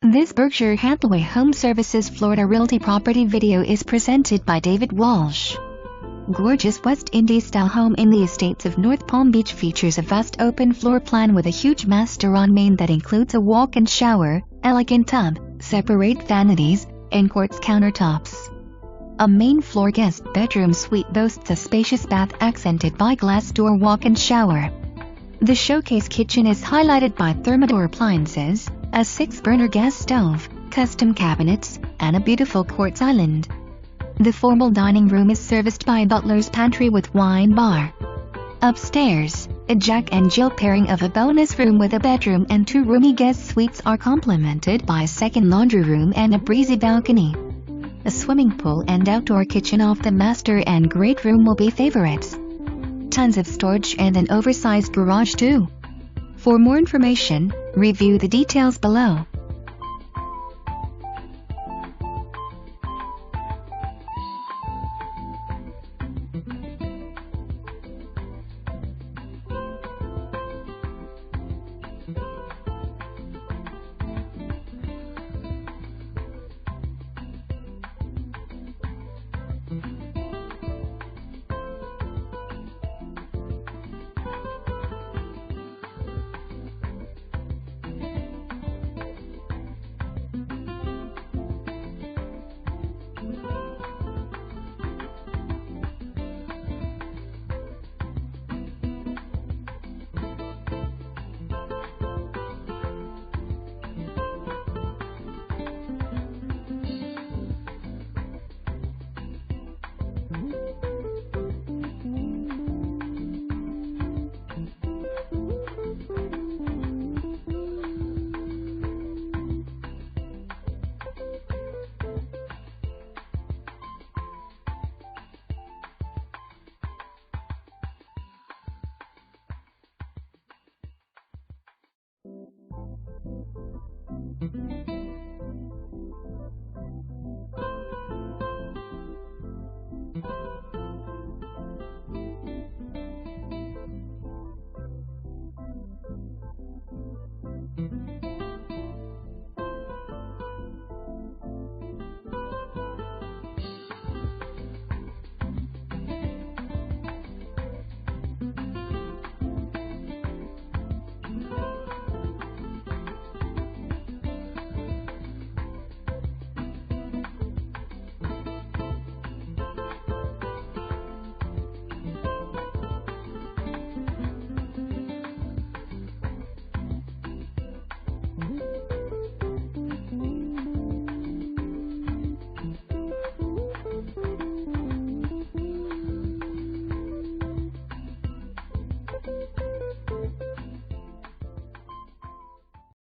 This Berkshire Hathaway HomeServices Florida Realty property video is presented by David Walsh. Gorgeous West Indies-style home in the estates of North Palm Beach features a vast open floor plan with a huge master en main that includes a walk-in shower, elegant tub, separate vanities, and quartz countertops. A main floor guest bedroom suite boasts a spacious bath accented by glass door walk-in shower. The showcase kitchen is highlighted by Thermador appliances, a 6-burner gas stove, custom cabinets, and a beautiful quartz island. The formal dining room is serviced by Butler's Pantry with wine bar. Upstairs, a Jack and Jill pairing of a bonus room with a bedroom and 2 roomy guest suites are complemented by a second laundry room and a breezy balcony. A swimming pool and outdoor kitchen off the master and great room will be favorites. Tons of storage and an oversized garage too. For more information, review the details below.